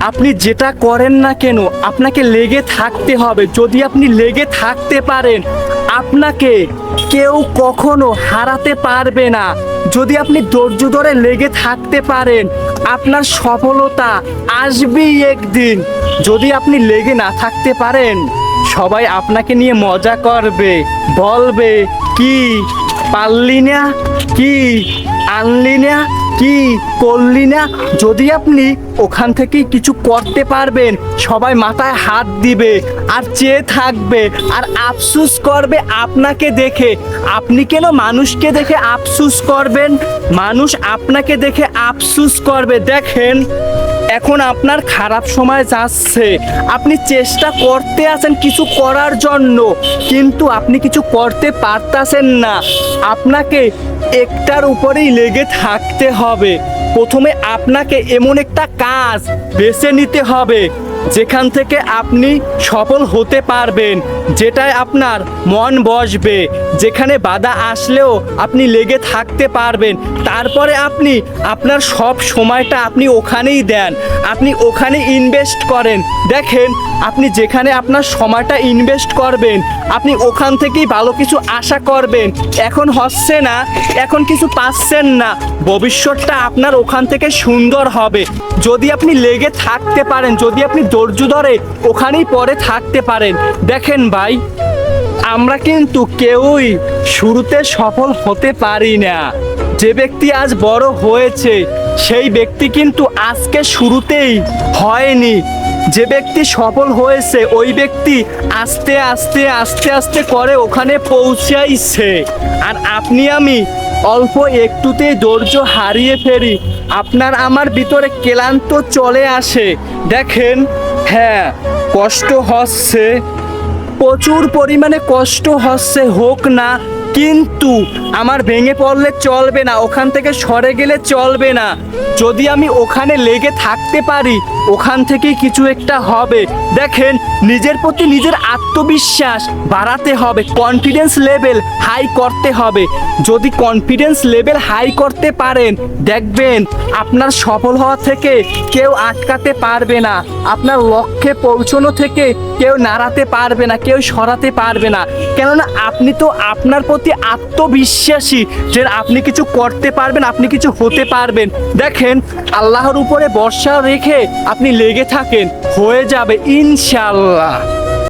আপনি যেটা করেন না কেন আপনাকে লেগে থাকতে হবে। যদি আপনি লেগে থাকতে পারেন আপনাকে কেউ কখনো হারাতে পারবে না। যদি আপনি ধৈর্য ধরে লেগে থাকতে পারেন আপনার সফলতা আসবেই একদিন। যদি আপনি লেগে না থাকতে পারেন সবাই আপনাকে নিয়ে মজা করবে, বলবে কি পারলি না, কি আনলি না, কি করলি না। যদি আপনি ওখান থেকেই কিছু করতে পারবেন সবাই মাথায় হাত দিবে আর চেয়ে থাকবে আর আফসুস করবে আপনাকে দেখে। আপনি কেন মানুষকে দেখে আফসুস করবেন? মানুষ আপনাকে দেখে আফসুস করবে। দেখেন এখন আপনার খারাপ সময় যাচ্ছে, আপনি চেষ্টা করতে আছেন কিছু করার জন্য কিন্তু আপনি কিছু করতে পারতেছেন না। আপনাকে একটার উপরেই লেগে থাকতে হবে। প্রথমে আপনাকে এমন একটা কাজ বেছে নিতে হবে যেখান থেকে আপনি সফল হতে পারবেন, যেটায় আপনার মন বসবে, যেখানে বাধা আসলেও আপনি লেগে থাকতে পারবেন। তারপরে আপনি আপনার সব সময়টা আপনি ওখানেই দেন, আপনি ওখানে ইনভেস্ট করেন। দেখেন আপনি যেখানে আপনার সময়টা ইনভেস্ট করবেন আপনি ওখান থেকেই ভালো কিছু আশা করবেন। এখন হচ্ছে না, এখন কিছু পাচ্ছেন না, ভবিষ্যৎটা আপনার ওখান থেকে সুন্দর হবে। যদি আপনি লেগে থাকতে পারেন, যদি আপনি ধৈর্য ধরে ওখানেই পরে থাকতে পারেন। দেখেন ভাই, আমরা কিন্তু কেউই শুরুতে সফল হতে পারি না। যে ব্যক্তি আজ বড় হয়েছে সেই ব্যক্তি কিন্তু আজকে শুরুতেই হয়নি। যে ব্যক্তি সফল হয়েছে ওই ব্যক্তি আস্তে আস্তে আস্তে আস্তে করে ওখানে পৌঁছাইছে। আর আপনি আমি অল্প একটুতেই ধৈর্য হারিয়ে ফেলি, আপনার আমার ভিতরে ক্লান্ত চলে আসে। দেখেন হ্যাঁ কষ্ট হচ্ছে, প্রচুর পরিমাণে কষ্ট হচ্ছে, হোক না, কিন্তু আমার ভেঙে পড়লে চলবে না, ওখান থেকে সরে গেলে চলবে না। যদি আমি ওখানে লেগে থাকতে পারি ওখান থেকেই কিছু একটা হবে। দেখেন নিজের প্রতি নিজের আত্মবিশ্বাস বাড়াতে হবে, কনফিডেন্স লেভেল হাই করতে হবে। যদি কনফিডেন্স লেভেল হাই করতে পারেন দেখবেন আপনার সফল হওয়া থেকে কেউ আটকাতে পারবে না, আপনার লক্ষ্যে পৌঁছানো থেকে কেউ নাড়াতে পারবে না, কেউ সরাতে পারবে না। কেননা আপনি তো আপনার প্রতি আত্মবিশ্বাসী যে আপনি কিছু করতে পারবেন, আপনি কিছু হতে পারবেন। দেখেন আল্লাহর উপরে ভরসা রেখে আপনি লেগে থাকেন, হয়ে যাবে ইনশাআল্লাহ।